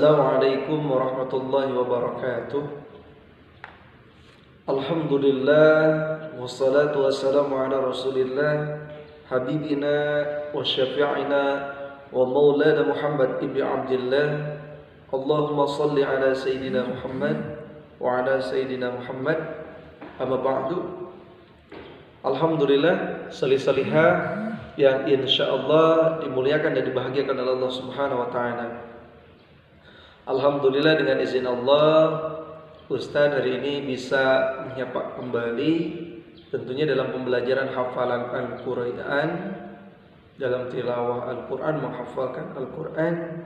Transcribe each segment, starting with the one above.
Assalamualaikum warahmatullahi wabarakatuh. Alhamdulillah wassalatu wassalamu ala Rasulillah habibina wa syafi'ina wa maulana Muhammad ibn Abdullah. Allahumma salli ala sayyidina Muhammad wa ala sayyidina Muhammad. Amma ba'du. Alhamdulillah, salih-salihah yang insyaallah dimuliakan dan dibahagiakan oleh Allah Subhanahu wa taala. Alhamdulillah, dengan izin Allah, Ustaz hari ini bisa menyapa kembali tentunya dalam pembelajaran hafalan Al-Quran, dalam tilawah Al-Quran, menghafalkan Al-Quran.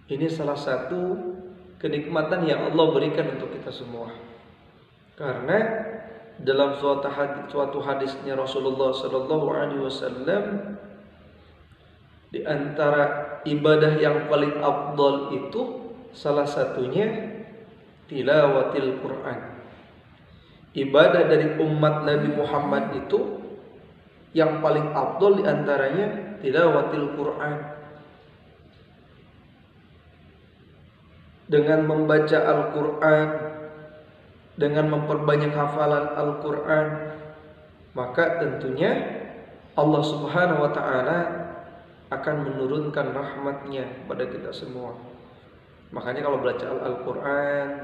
Ini salah satu kenikmatan yang Allah berikan untuk kita semua. Karena dalam suatu hadisnya Rasulullah SAW, di antara ibadah yang paling afdal itu salah satunya tilawatil Quran. Ibadah dari umat Nabi Muhammad itu yang paling afdal di antaranya tilawatil Quran. Dengan membaca Al-Quran, dengan memperbanyak hafalan Al-Quran, maka tentunya Allah Subhanahu wa ta'ala akan menurunkan rahmatnya pada kita semua. Makanya kalau baca Al-Quran,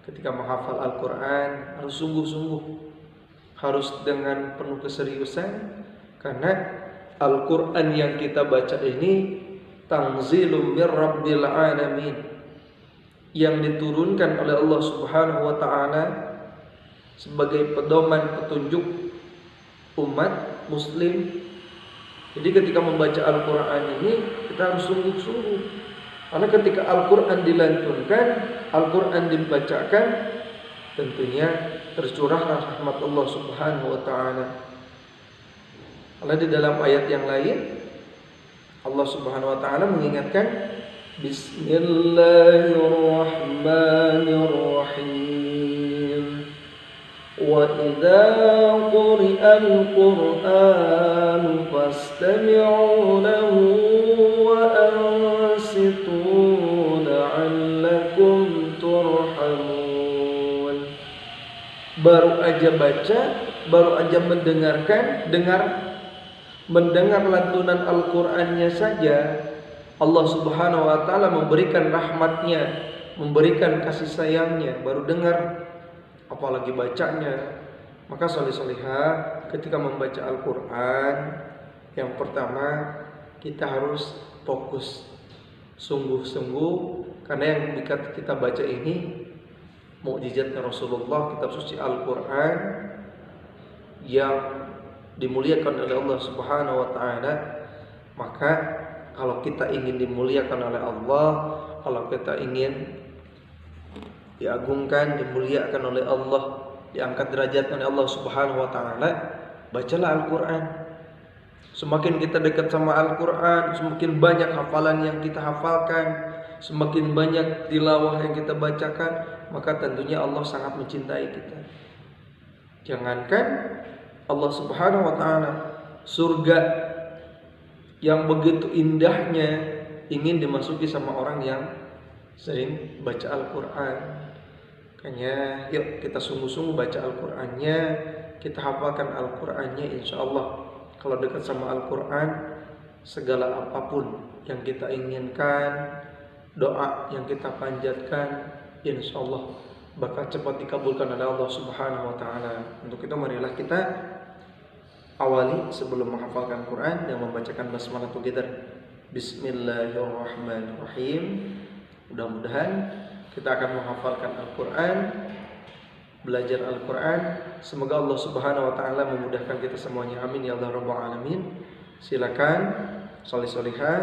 ketika menghafal Al-Quran harus sungguh-sungguh, harus dengan penuh keseriusan. Karena Al-Quran yang kita baca ini tanzilum mir rabbil alamin, yang diturunkan oleh Allah Subhanahu wa ta'ala sebagai pedoman petunjuk umat muslim. Jadi ketika membaca Al-Quran ini kita harus sungguh-sungguh. Karena ketika Al-Quran dilantunkan, Al-Quran dibacakan, tentunya tercurah rahmat Allah Subhanahu wa ta'ala. Karena di dalam ayat yang lain Allah Subhanahu wa ta'ala mengingatkan, Bismillahirrahmanirrahim. Wa idza quri'al Qur'an fastami'u lahu wa ansitu la'allakum turhamun. Baru aja baca, baru aja mendengar lantunan Al-Qur'annya saja, Allah Subhanahu wa ta'ala memberikan rahmatnya, memberikan kasih sayangnya. Baru dengar, apalagi bacanya. Maka salih-salihah, ketika membaca Al-Quran, yang pertama kita harus fokus, sungguh-sungguh. Karena yang kita baca ini mukjizatnya Rasulullah, kitab suci Al-Quran yang dimuliakan oleh Allah Subhanahu wa ta'ala. Maka kalau kita ingin dimuliakan oleh Allah, kalau kita ingin diagungkan, dimuliakan oleh Allah, diangkat derajat oleh Allah Subhanahu wa ta'ala, bacalah Al-Quran. Semakin kita dekat sama Al-Quran, semakin banyak hafalan yang kita hafalkan, semakin banyak tilawah yang kita bacakan, maka tentunya Allah sangat mencintai kita. Jangankan Allah Subhanahu wa ta'ala, surga yang begitu indahnya ingin dimasuki sama orang yang sering baca Al-Quran. Makanya yuk kita sungguh-sungguh baca Al-Qurannya, kita hafalkan Al-Qurannya. Insya Allah kalau dekat sama Al-Quran, segala apapun yang kita inginkan, doa yang kita panjatkan, insya Allah bakal cepat dikabulkan oleh Allah Subhanahu wa ta'ala. Untuk itu marilah kita awali sebelum menghafalkan Quran dan membacakan basmalah together. Bismillahirrahmanirrahim. Mudah-mudahan kita akan menghafalkan Al-Quran, belajar Al-Quran. Semoga Allah Subhanahu wa ta'ala memudahkan kita semuanya. Amin ya Allah Rabbal Alamin. Silakan solih-solihah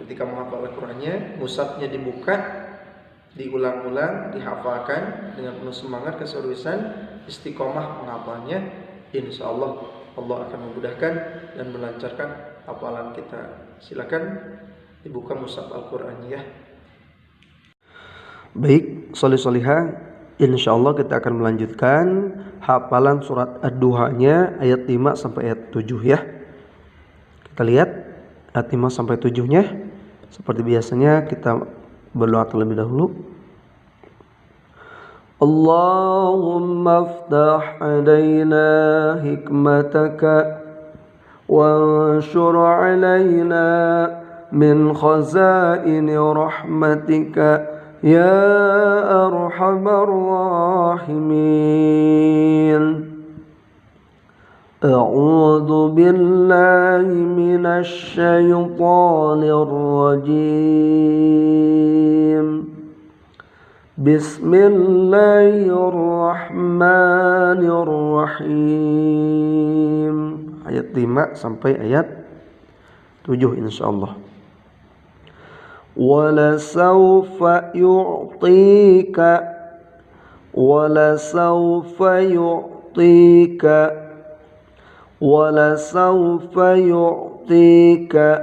ketika menghafal Al-Qurannya, mushafnya dibuka, diulang-ulang, dihafalkan dengan penuh semangat, keseriusan, istiqomah menghafalnya. Insya Allah Allah akan memudahkan dan melancarkan hafalan kita. Silakan dibuka mushaf Al-Quran ya. Baik, solih-solihah, insya Allah kita akan melanjutkan hafalan surat Ad-Duha-nya ayat 5 sampai ayat 7 ya. Kita lihat ayat 5 sampai 7-nya. Seperti biasanya kita berdoa terlebih dahulu. Allahumma aftah alaina hikmataka وانشر علينا من خزائن رحمتك يا أرحم الراحمين أعوذ بالله من الشيطان الرجيم بسم الله الرحمن الرحيم ayat 5 sampai ayat 7 insyaallah. Wala sawfa yu'tika wala sawfa yu'tika wala sawfa yu'tika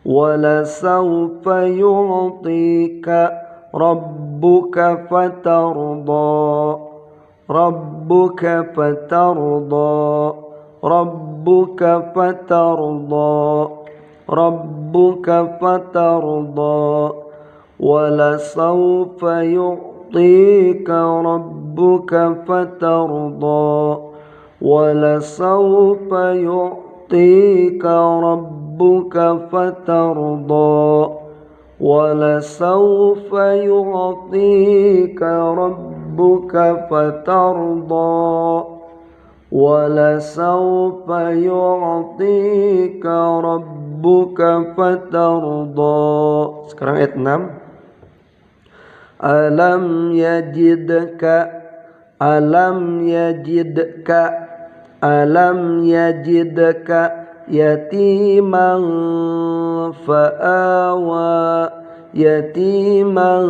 wala sawfa yu'tika rabbuka fatarda rabbuka fatarda ربك فترضى ربك فترضى ولسوف يعطيك ربك فترضى ولسوف يعطيك ربك فترضى ولسوف يعطيك ربك فترضى ولسوف يعطيك ربك فترضى. Sekarang ayat 6. Alam yajidka yatiman fa'awa yatiman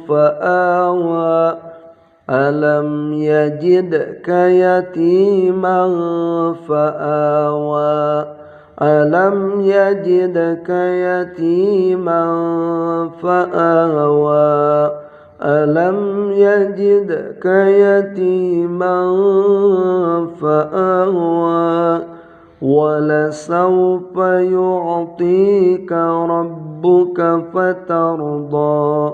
fa'awa alam yajidka yatiman fa'awa alam yajidka yatiman fa'awa alam yajidka yatiman fa'awa ولسوف يعطيك ربك فترضى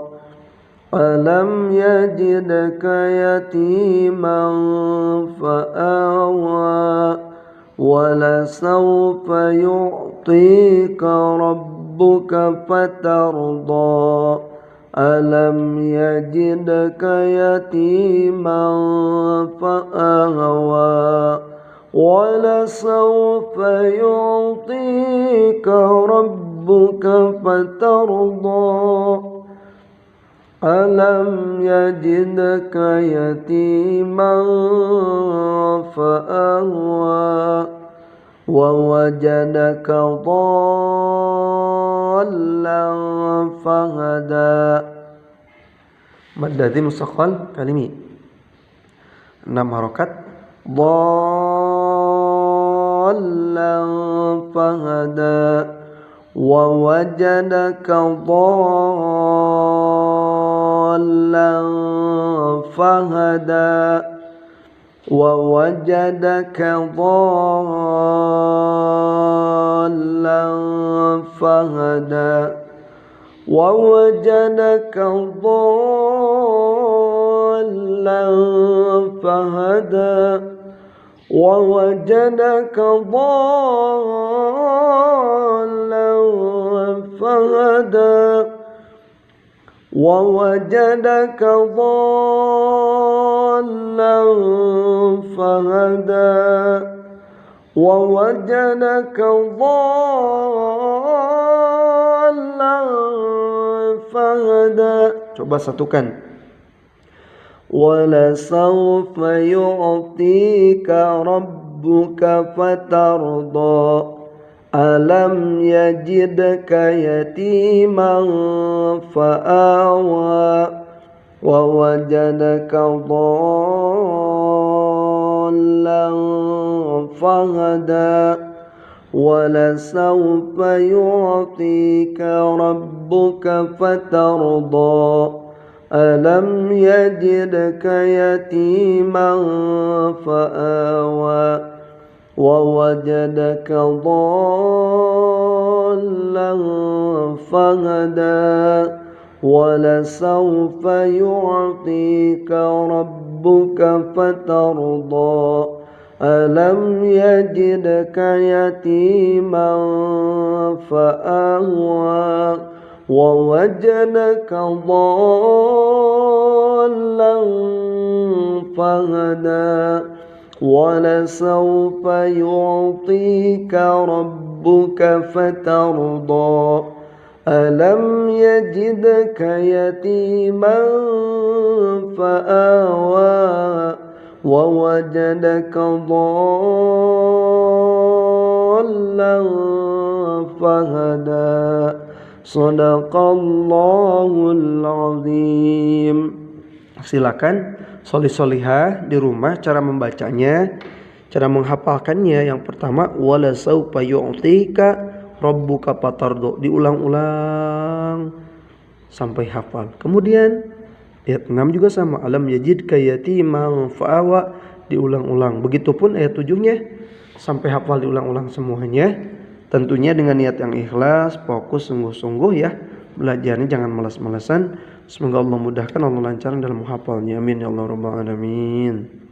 ألم يجدك يتيما فآوى ولسوف يعطيك ربك فترضى ألم يجدك يتيما فآوى ولسوف يعطيك ربك فترضى ألم يجدك يتيما فآوى ووجدك ضالا فهدى. مد ذي مستقل كلمي 6 harokat. ضالا فهدى ووجدك ضالا فهدى ووجدك ضالا فهدى ووجدك ضالا فهدى ووجدك ضالا فهدى ووجدك ضالا فهدى ووجدك ضالا فهدى. Coba satukan. ولسوف يعطيك ربك فترضى ألم يجدك يتيما فآوى ووجدك ضالا فهدى ولسوف يعطيك ربك فترضى ألم يجدك يتيما فآوى ووجدك ضالا فهدى ولسوف يعطيك ربك فترضى ألم يجدك يتيما فآوى ووجدك ضالا فهدى ولسوف يعطيك ربك فترضى ألم يجدك يتيما فآوى ووجدك ضالا فهدى Sadaqallahul azim. Silakan solih-solihah di rumah cara membacanya, cara menghafalkannya. Yang pertama, wala saufa yu'tika rabbuka fatardo, diulang-ulang sampai hafal. Kemudian ayat 6 juga sama, alam yajidka yatiman fa'awa, diulang-ulang. Begitupun ayat 7-nya sampai hafal, diulang-ulang semuanya. Tentunya dengan niat yang ikhlas, fokus sungguh-sungguh ya. Belajarnya jangan malas-malasan. Semoga Allah mudahkan, Allah lancarkan dalam menghafalnya. Amin ya Allah rabbal alamin.